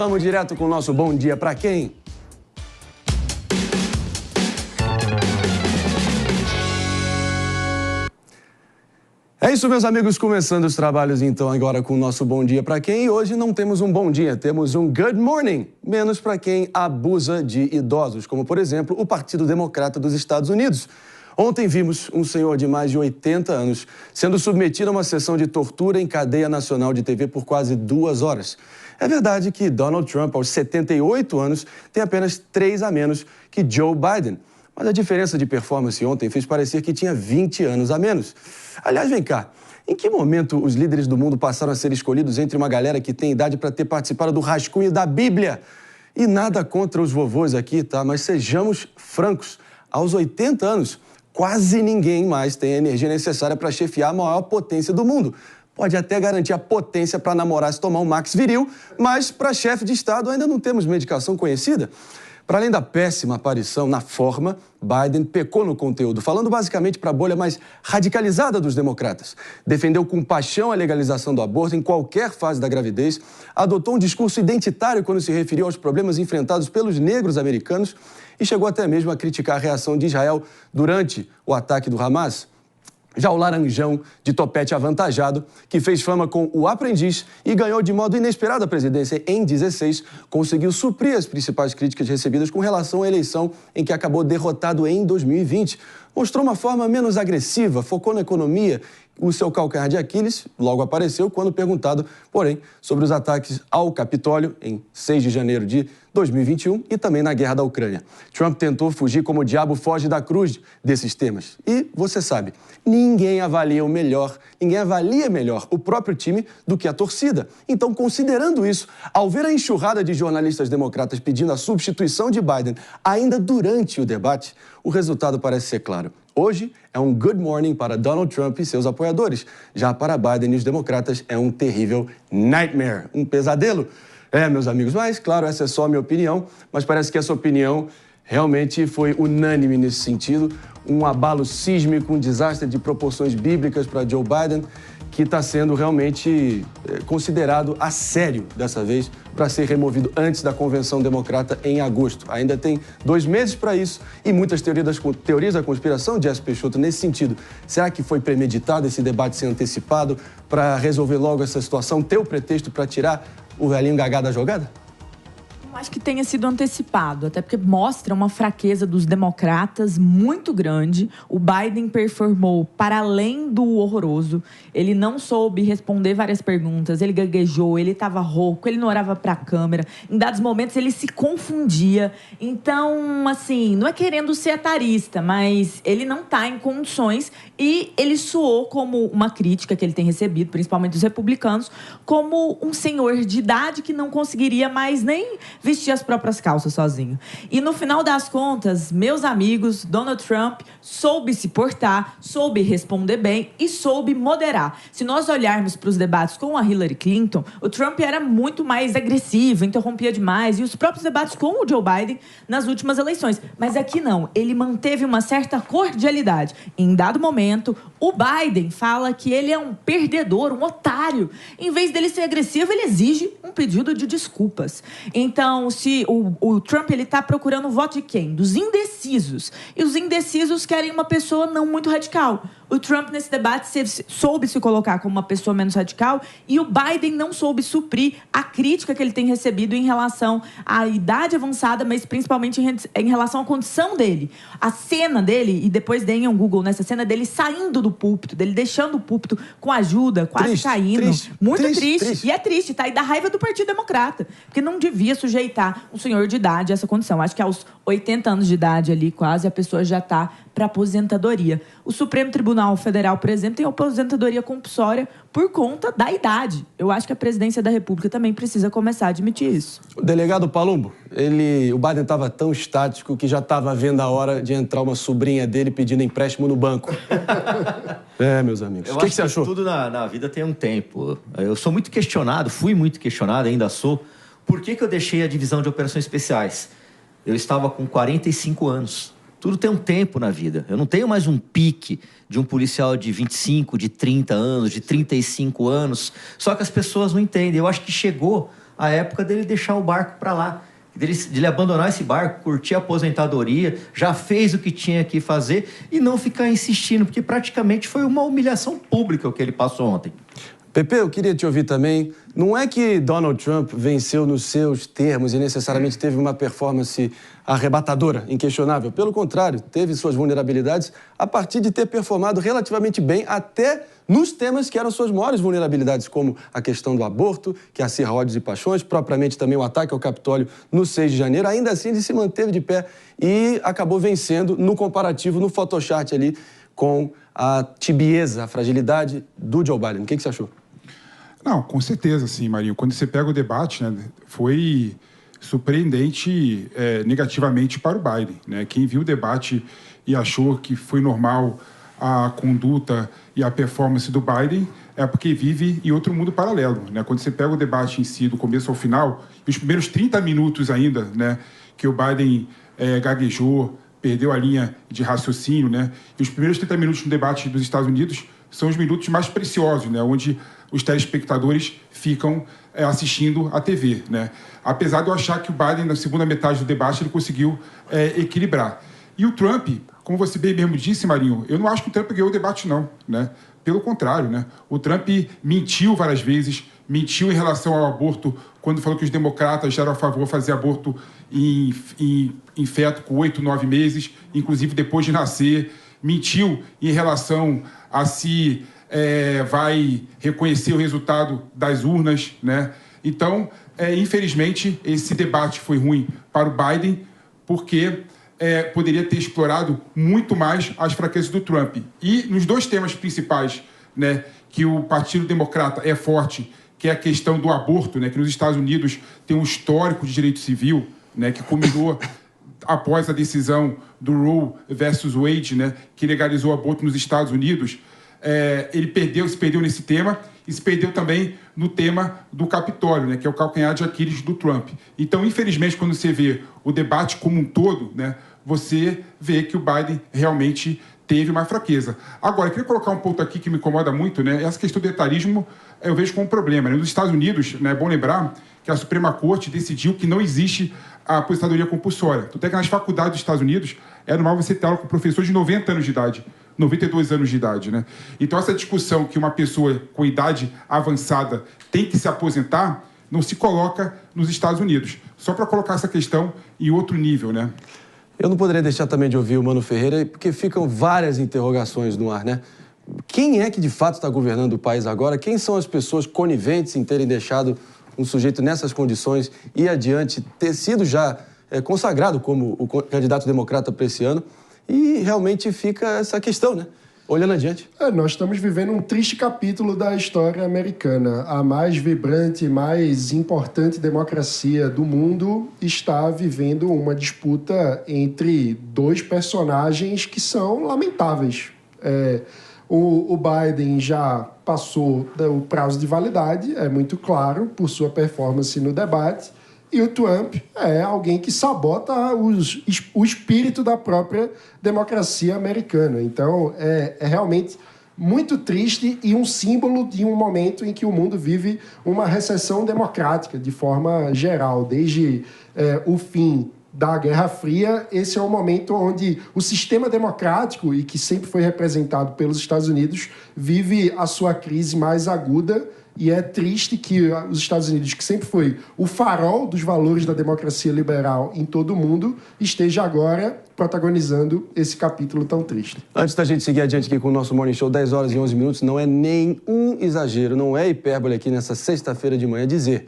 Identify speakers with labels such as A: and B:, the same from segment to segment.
A: Vamos direto com o nosso Bom Dia Pra Quem? É isso, meus amigos, começando os trabalhos então agora com o nosso Bom Dia Pra Quem. E hoje não temos um bom dia, temos um good morning, menos para quem abusa de idosos, como por exemplo o Partido Democrata dos Estados Unidos. Ontem vimos um senhor de mais de 80 anos sendo submetido a uma sessão de tortura em cadeia nacional de TV por quase 2 horas. É verdade que Donald Trump, aos 78 anos, tem apenas 3 a menos que Joe Biden. Mas a diferença de performance ontem fez parecer que tinha 20 anos a menos. Aliás, vem cá, em que momento os líderes do mundo passaram a ser escolhidos entre uma galera que tem idade para ter participado do rascunho da Bíblia? E nada contra os vovôs aqui, tá? Mas sejamos francos, aos 80 anos, quase ninguém mais tem a energia necessária para chefiar a maior potência do mundo. Pode até garantir a potência para namorar se tomar um Max viril, mas para chefe de Estado ainda não temos medicação conhecida. Para além da péssima aparição na forma, Biden pecou no conteúdo, falando basicamente para a bolha mais radicalizada dos democratas. Defendeu com paixão a legalização do aborto em qualquer fase da gravidez, adotou um discurso identitário quando se referiu aos problemas enfrentados pelos negros americanos e chegou até mesmo a criticar a reação de Israel durante o ataque do Hamas. Já o laranjão de topete avantajado, que fez fama com O Aprendiz e ganhou de modo inesperado a presidência em 2016, conseguiu suprir as principais críticas recebidas com relação à eleição em que acabou derrotado em 2020. Mostrou uma forma menos agressiva, focou na economia. O seu calcanhar de Aquiles logo apareceu quando perguntado, porém, sobre os ataques ao Capitólio em 6 de janeiro de 2021 e também na guerra da Ucrânia. Trump tentou fugir como o diabo foge da cruz desses temas. E, você sabe, ninguém avalia melhor o próprio time do que a torcida. Então, considerando isso, ao ver a enxurrada de jornalistas democratas pedindo a substituição de Biden ainda durante o debate, o resultado parece ser claro. Hoje é um good morning para Donald Trump e seus apoiadores. Já para Biden e os democratas é um terrível nightmare, um pesadelo. Meus amigos, mas claro, essa é só a minha opinião, mas parece que essa opinião realmente foi unânime nesse sentido. Um abalo sísmico, um desastre de proporções bíblicas para Joe Biden, que está sendo realmente considerado a sério dessa vez para ser removido antes da convenção democrata em agosto. Ainda tem 2 meses para isso e muitas teorias da conspiração, Jess Peixoto, nesse sentido. Será que foi premeditado esse debate ser antecipado para resolver logo essa situação, ter o pretexto para tirar o velhinho gagá da jogada?
B: Eu acho que tenha sido antecipado, até porque mostra uma fraqueza dos democratas muito grande. O Biden performou para além do horroroso. Ele não soube responder várias perguntas, ele gaguejou, ele estava rouco, ele não olhava para a câmera. Em dados momentos, ele se confundia. Então, assim, não é querendo ser atarista, mas ele não está em condições e ele soou como uma crítica que ele tem recebido, principalmente dos republicanos, como um senhor de idade que não conseguiria mais nem vestir as próprias calças sozinho. E no final das contas, meus amigos, Donald Trump soube se portar, soube responder bem e soube moderar. Se nós olharmos para os debates com a Hillary Clinton, o Trump era muito mais agressivo, interrompia demais, e os próprios debates com o Joe Biden nas últimas eleições. Mas aqui não, ele manteve uma certa cordialidade. Em dado momento, o Biden fala que ele é um perdedor, um otário. Em vez dele ser agressivo, ele exige um pedido de desculpas. Então, se o Trump está procurando o voto de quem? Dos indecisos. E os indecisos querem uma pessoa não muito radical. O Trump, nesse debate, soube se colocar como uma pessoa menos radical e o Biden não soube suprir a crítica que ele tem recebido em relação à idade avançada, mas principalmente em relação à condição dele. A cena dele, e depois deem um Google nessa cena dele saindo do púlpito, dele deixando o púlpito com ajuda, quase caindo. Muito triste. E é triste, tá? E dá raiva do Partido Democrata, porque não devia sujeitar um senhor de idade a essa condição. Acho que aos 80 anos de idade ali, quase, a pessoa já está para aposentadoria. O Supremo Tribunal Federal, por exemplo, tem aposentadoria compulsória por conta da idade. Eu acho que a presidência da República também precisa começar a admitir isso.
A: O delegado Palumbo, o Biden estava tão estático que já estava vendo a hora de entrar uma sobrinha dele pedindo empréstimo no banco. Meus amigos. O que você achou?
C: Tudo na vida tem um tempo. Eu sou muito questionado, fui muito questionado, ainda sou. Por que eu deixei a divisão de operações especiais? Eu estava com 45 anos. Tudo tem um tempo na vida. Eu não tenho mais um pique de um policial de 25, de 30 anos, de 35 anos. Só que as pessoas não entendem. Eu acho que chegou a época dele deixar o barco para lá, de ele abandonar esse barco, curtir a aposentadoria, já fez o que tinha que fazer e não ficar insistindo, porque praticamente foi uma humilhação pública o que ele passou ontem.
A: Pepe, eu queria te ouvir também. Não é que Donald Trump venceu nos seus termos e necessariamente teve uma performance arrebatadora, inquestionável. Pelo contrário, teve suas vulnerabilidades a partir de ter performado relativamente bem até nos temas que eram suas maiores vulnerabilidades, como a questão do aborto, que acirra ódios e paixões, propriamente também o ataque ao Capitólio no 6 de janeiro. Ainda assim, ele se manteve de pé e acabou vencendo no comparativo, no Photoshop ali, com a tibieza, a fragilidade do Joe Biden. O que você achou?
D: Não, com certeza, sim, Marinho. Quando você pega o debate, né, foi surpreendente negativamente para o Biden, né? Quem viu o debate e achou que foi normal a conduta e a performance do Biden é porque vive em outro mundo paralelo, né? Quando você pega o debate em si, do começo ao final, os primeiros 30 minutos ainda, né, que o Biden gaguejou, perdeu a linha de raciocínio, né? E os primeiros 30 minutos no debate dos Estados Unidos são os minutos mais preciosos, né? Onde os telespectadores ficam assistindo a TV, né? Apesar de eu achar que o Biden, na segunda metade do debate, ele conseguiu equilibrar. E o Trump, como você bem mesmo disse, Marinho, eu não acho que o Trump ganhou o debate, não, né? Pelo contrário, né? O Trump mentiu várias vezes, mentiu em relação ao aborto, quando falou que os democratas eram a favor de fazer aborto em feto com 8, 9 meses, inclusive depois de nascer. Mentiu em relação a se vai reconhecer o resultado das urnas, né? Então, infelizmente, esse debate foi ruim para o Biden, porque poderia ter explorado muito mais as fraquezas do Trump. E nos dois temas principais, né, que o Partido Democrata é forte, que é a questão do aborto, né, que nos Estados Unidos tem um histórico de direito civil, né, que culminou após a decisão do Roe versus Wade, né, que legalizou o aborto nos Estados Unidos. Ele se perdeu nesse tema e se perdeu também no tema do Capitólio, né, que é o calcanhar de Aquiles do Trump. Então, infelizmente, quando você vê o debate como um todo, né, você vê que o Biden realmente teve uma fraqueza. Agora, eu queria colocar um ponto aqui que me incomoda muito, né, essa questão do etarismo eu vejo como um problema, né? Nos Estados Unidos, né, é bom lembrar que a Suprema Corte decidiu que não existe a aposentadoria compulsória. Até que nas faculdades dos Estados Unidos é normal você ter aula com professores de 90 anos de idade, 92 anos de idade, né? Então, essa discussão que uma pessoa com idade avançada tem que se aposentar não se coloca nos Estados Unidos. Só para colocar essa questão em outro nível, né?
A: Eu não poderia deixar também de ouvir o Mano Ferreira, porque ficam várias interrogações no ar, né? Quem é que de fato está governando o país agora? Quem são as pessoas coniventes em terem deixado um sujeito nessas condições ir adiante, ter sido já consagrado como o candidato democrata para esse ano? E realmente fica essa questão, né? Olhando adiante.
E: Nós estamos vivendo um triste capítulo da história americana. A mais vibrante, mais importante democracia do mundo está vivendo uma disputa entre dois personagens que são lamentáveis. O Biden já passou o prazo de validade, é muito claro, por sua performance no debate. E o Trump é alguém que sabota o espírito da própria democracia americana. Então, é realmente muito triste e um símbolo de um momento em que o mundo vive uma recessão democrática, de forma geral. Desde o fim da Guerra Fria, esse é o momento onde o sistema democrático, e que sempre foi representado pelos Estados Unidos, vive a sua crise mais aguda. E é triste que os Estados Unidos, que sempre foi o farol dos valores da democracia liberal em todo o mundo, esteja agora protagonizando esse capítulo tão triste.
A: Antes da gente seguir adiante aqui com o nosso Morning Show, 10 horas e 11 minutos, não é nenhum exagero, não é hipérbole aqui nessa sexta-feira de manhã dizer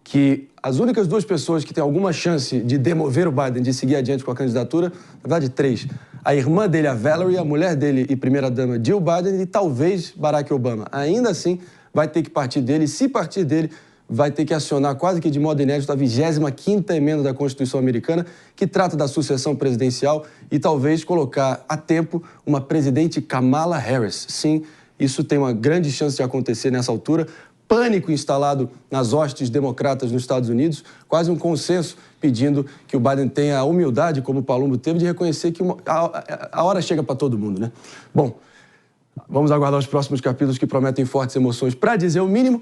A: que as únicas duas pessoas que têm alguma chance de demover o Biden, de seguir adiante com a candidatura, na verdade, três. A irmã dele, a Valerie, a mulher dele e primeira-dama Jill Biden e talvez Barack Obama. Ainda assim, vai ter que partir dele, e se partir dele, vai ter que acionar quase que de modo inédito a 25ª emenda da Constituição americana, que trata da sucessão presidencial e talvez colocar a tempo uma presidente Kamala Harris. Sim, isso tem uma grande chance de acontecer nessa altura. Pânico instalado nas hostes democratas nos Estados Unidos, quase um consenso pedindo que o Biden tenha a humildade, como o Palumbo teve, de reconhecer que a hora chega para todo mundo, né? Bom, vamos aguardar os próximos capítulos que prometem fortes emoções, para dizer o mínimo.